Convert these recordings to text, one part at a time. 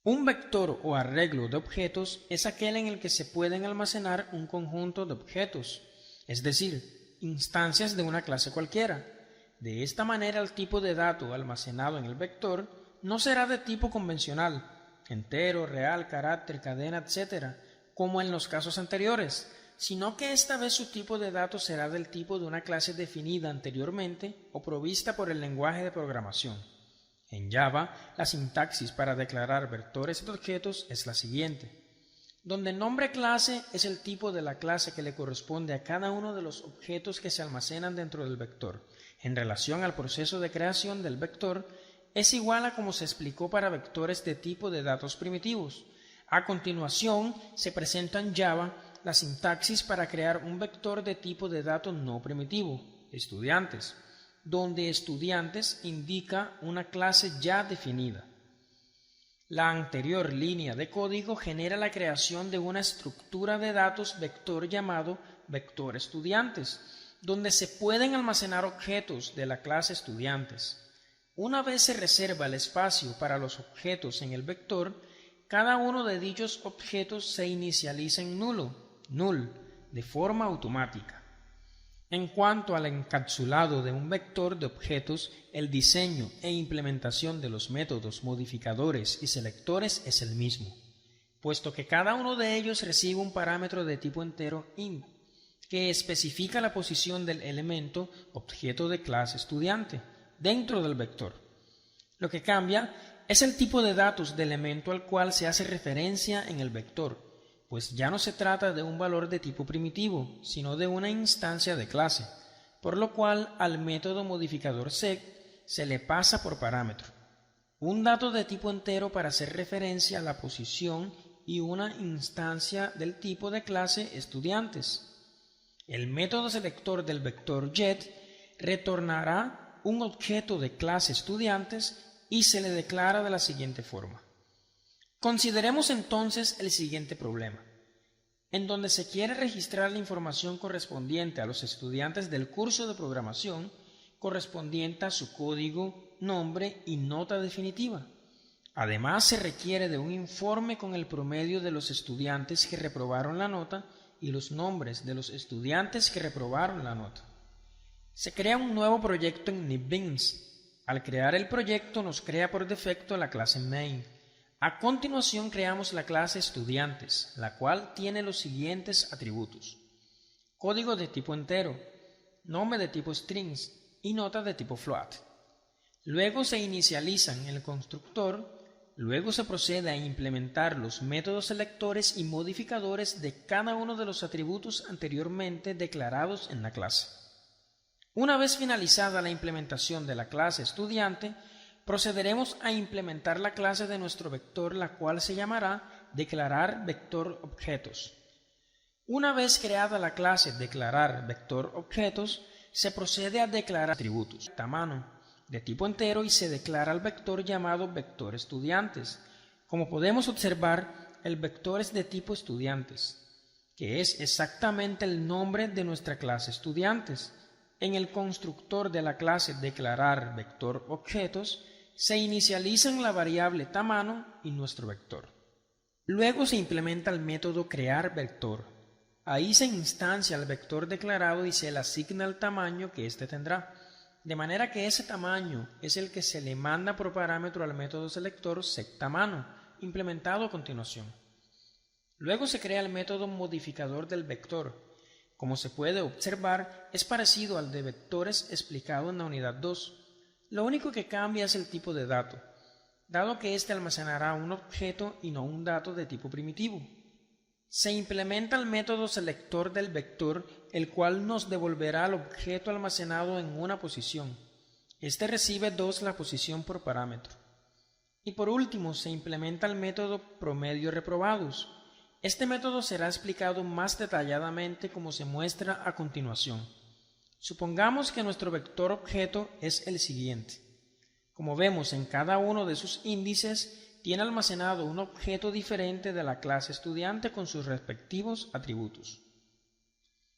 Un vector o arreglo de objetos es aquel en el que se pueden almacenar un conjunto de objetos, es decir, instancias de una clase cualquiera. De esta manera el tipo de dato almacenado en el vector no será de tipo convencional, entero, real, carácter, cadena, etc., como en los casos anteriores, sino que esta vez su tipo de dato será del tipo de una clase definida anteriormente o provista por el lenguaje de programación. En Java, la sintaxis para declarar vectores de objetos es la siguiente, donde nombre clase es el tipo de la clase que le corresponde a cada uno de los objetos que se almacenan dentro del vector. En relación al proceso de creación del vector, es igual a como se explicó para vectores de tipo de datos primitivos. A continuación, se presenta en Java la sintaxis para crear un vector de tipo de dato no primitivo, estudiantes, donde estudiantes indica una clase ya definida. La anterior línea de código genera la creación de una estructura de datos vector llamado vector estudiantes, donde se pueden almacenar objetos de la clase estudiantes. Una vez se reserva el espacio para los objetos en el vector, cada uno de dichos objetos se inicializa en null, de forma automática. En cuanto al encapsulado de un vector de objetos, el diseño e implementación de los métodos modificadores y selectores es el mismo, puesto que cada uno de ellos recibe un parámetro de tipo entero int, que especifica la posición del elemento objeto de clase estudiante dentro del vector. Lo que cambia es el tipo de datos de elemento al cual se hace referencia en el vector, pues ya no se trata de un valor de tipo primitivo, sino de una instancia de clase, por lo cual al método modificador sec se le pasa por parámetro un dato de tipo entero para hacer referencia a la posición y una instancia del tipo de clase estudiantes. El método selector del vector get retornará un objeto de clase estudiantes y se le declara de la siguiente forma. Consideremos entonces el siguiente problema, en donde se quiere registrar la información correspondiente a los estudiantes del curso de programación, correspondiente a su código, nombre y nota definitiva. Además, se requiere de un informe con el promedio de los estudiantes que reprobaron la nota y los nombres de los estudiantes que reprobaron la nota. Se crea un nuevo proyecto en NetBeans. Al crear el proyecto nos crea por defecto la clase main. A continuación creamos la clase estudiantes, la cual tiene los siguientes atributos. Código de tipo entero, nombre de tipo strings y nota de tipo float. Luego se inicializan el constructor, luego se procede a implementar los métodos selectores y modificadores de cada uno de los atributos anteriormente declarados en la clase. Una vez finalizada la implementación de la clase estudiante, procederemos a implementar la clase de nuestro vector, la cual se llamará declarar vector objetos. Una vez creada la clase declarar vector objetos, se procede a declarar atributos tamaño de tipo entero y se declara el vector llamado vector estudiantes. Como podemos observar, el vector es de tipo estudiantes, que es exactamente el nombre de nuestra clase estudiantes. En el constructor de la clase declarar vector objetos se inicializan la variable tamaño y nuestro vector. Luego se implementa el método crear vector. Ahí se instancia el vector declarado y se le asigna el tamaño que éste tendrá, de manera que ese tamaño es el que se le manda por parámetro al método selector setTamaño, implementado a continuación. Luego se crea el método modificador del vector. Como se puede observar, es parecido al de vectores explicado en la unidad 2. Lo único que cambia es el tipo de dato, dado que éste almacenará un objeto y no un dato de tipo primitivo. Se implementa el método selector del vector, el cual nos devolverá el objeto almacenado en una posición. Este recibe 2 la posición por parámetro. Y por último, se implementa el método promedio reprobados. Este método será explicado más detalladamente como se muestra a continuación. Supongamos que nuestro vector objeto es el siguiente. Como vemos, en cada uno de sus índices tiene almacenado un objeto diferente de la clase estudiante con sus respectivos atributos.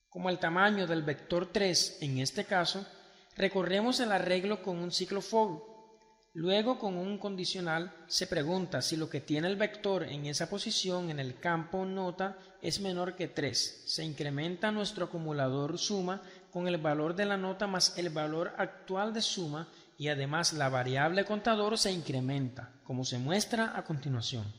Como el tamaño del vector 3 en este caso, recorremos el arreglo con un ciclo for. Luego, con un condicional, se pregunta si lo que tiene el vector en esa posición en el campo nota es menor que 3. Se incrementa nuestro acumulador suma con el valor de la nota más el valor actual de suma y además la variable contador se incrementa, como se muestra a continuación.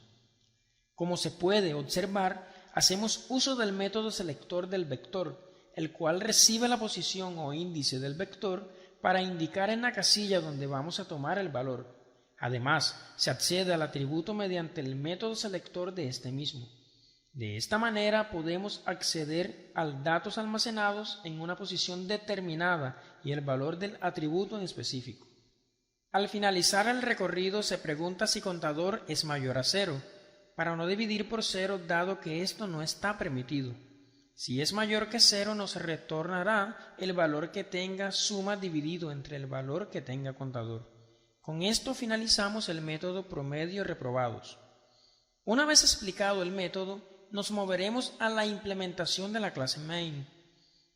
Como se puede observar, hacemos uso del método selector del vector, el cual recibe la posición o índice del vector para indicar en la casilla donde vamos a tomar el valor. Además, se accede al atributo mediante el método selector de este mismo. De esta manera podemos acceder a datos almacenados en una posición determinada y el valor del atributo en específico. Al finalizar el recorrido se pregunta si contador es mayor a 0, para no dividir por 0 dado que esto no está permitido. Si es mayor que 0 nos retornará el valor que tenga suma dividido entre el valor que tenga contador. Con esto finalizamos el método promedio reprobados. Una vez explicado el método, nos moveremos a la implementación de la clase main.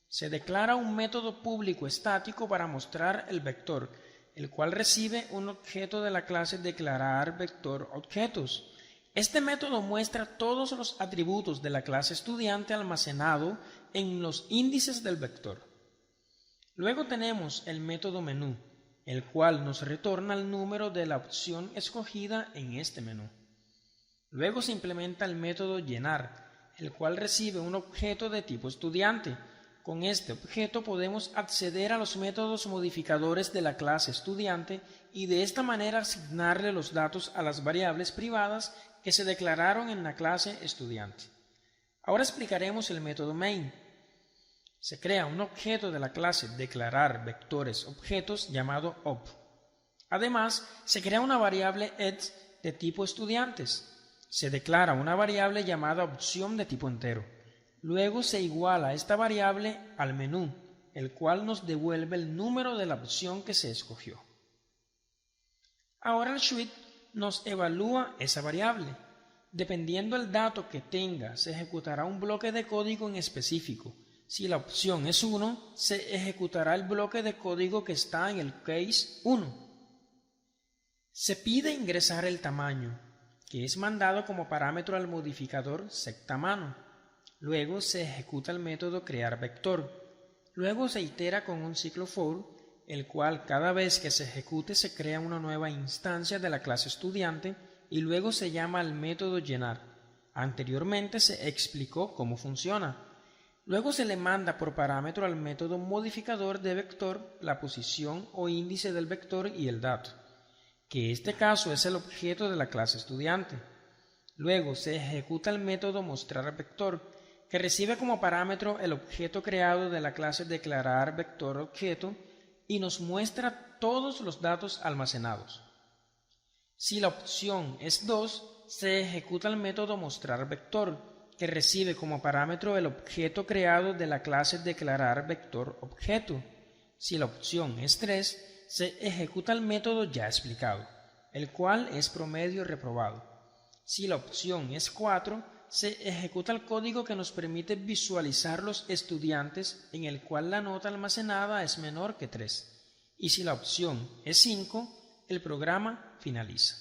Se declara un método público estático para mostrar el vector, el cual recibe un objeto de la clase declarar vector objetos. Este método muestra todos los atributos de la clase estudiante almacenado en los índices del vector. Luego tenemos el método menú, el cual nos retorna el número de la opción escogida en este menú. Luego se implementa el método llenar, el cual recibe un objeto de tipo estudiante. Con este objeto podemos acceder a los métodos modificadores de la clase estudiante y de esta manera asignarle los datos a las variables privadas que se declararon en la clase estudiante. Ahora explicaremos el método main. Se crea un objeto de la clase declarar vectores objetos llamado op. Además, se crea una variable ed de tipo estudiantes. Se declara una variable llamada opción de tipo entero. Luego se iguala esta variable al menú, el cual nos devuelve el número de la opción que se escogió. Ahora el suite nos evalúa esa variable. Dependiendo del dato que tenga, se ejecutará un bloque de código en específico. Si la opción es 1, se ejecutará el bloque de código que está en el case 1. Se pide ingresar el tamaño, que es mandado como parámetro al modificador sectMano. Luego se ejecuta el método crear vector. Luego se itera con un ciclo for, el cual cada vez que se ejecute se crea una nueva instancia de la clase estudiante y luego se llama al método llenar. Anteriormente se explicó cómo funciona. Luego se le manda por parámetro al método modificador de vector la posición o índice del vector y el dato, que en este caso es el objeto de la clase estudiante. Luego se ejecuta el método mostrar vector, que recibe como parámetro el objeto creado de la clase declarar vector objeto y nos muestra todos los datos almacenados. Si la opción es 2, se ejecuta el método mostrar vector, que recibe como parámetro el objeto creado de la clase declarar vector objeto. Si la opción es 3, se ejecuta el método ya explicado, el cual es promedio reprobado. Si la opción es 4, se ejecuta el código que nos permite visualizar los estudiantes en el cual la nota almacenada es menor que 3. Y si la opción es 5, el programa finaliza.